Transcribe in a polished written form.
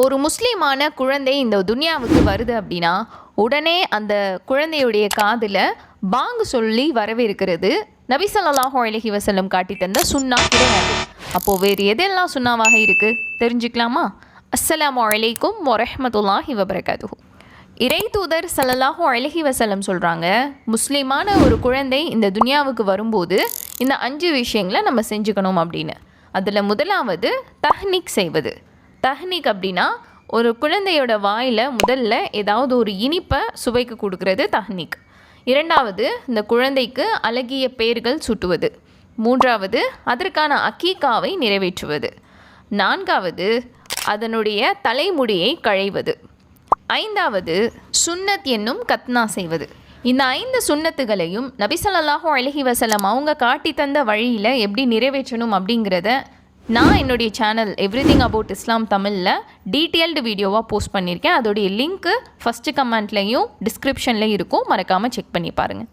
ஒரு முஸ்லீமான குழந்தை இந்த துனியாவுக்கு வருது அப்படின்னா உடனே அந்த குழந்தையுடைய காதில் பாங்கு சொல்லி வரவேற்கிறது நபி ஸல்லல்லாஹு அலைஹி வஸல்லம் காட்டி தந்த சுன்னா கிடையாது. அப்போது வேறு எதெல்லாம் சுன்னாவாக இருக்குது தெரிஞ்சுக்கலாமா? அஸ்ஸலாமு அலைக்கும் வரஹ்மத்துல்லாஹி வபரகாத்துஹு. இறை தூதர் ஸல்லல்லாஹு அலைஹி வஸல்லம் சொல்கிறாங்க, முஸ்லீமான ஒரு குழந்தை இந்த துனியாவுக்கு வரும்போது இந்த 5 விஷயங்களை நம்ம செஞ்சுக்கணும் அப்படின்னு. அதில் முதலாவது தஹ்னிக் செய்வது. தஹ்னிக் அப்படின்னா ஒரு குழந்தையோட வாயில் முதல்ல ஏதாவது ஒரு இனிப்பை சுவைக்கு கொடுக்கறது தஹ்னிக். இரண்டாவது, இந்த குழந்தைக்கு அழகிய பெயர்கள் சூட்டுவது. மூன்றாவது, அதற்கான அக்கீகாவை நிறைவேற்றுவது. நான்காவது, அதனுடைய தலைமுடியை களைவது. ஐந்தாவது, சுன்னத் என்னும் கத்னா செய்வது. இந்த 5 சுன்னத்துகளையும் நபி ஸல்லல்லாஹு அலைஹி வஸல்லம் அவங்க காட்டி தந்த வழியில் எப்படி நிறைவேற்றணும் அப்படிங்கிறத நான் என்னுடைய சேனல் எவ்ரிதிங் அபவுட் இஸ்லாம் தமிழில் டீட்டெயில்டு வீடியோவாக போஸ்ட் பண்ணியிருக்கேன். அதோடைய லிங்க்கு ஃபஸ்ட்டு கமெண்ட்லேயும் டிஸ்கிரிப்ஷன்லேயும் இருக்கும். மறக்காமல் செக் பண்ணி பாருங்கள்.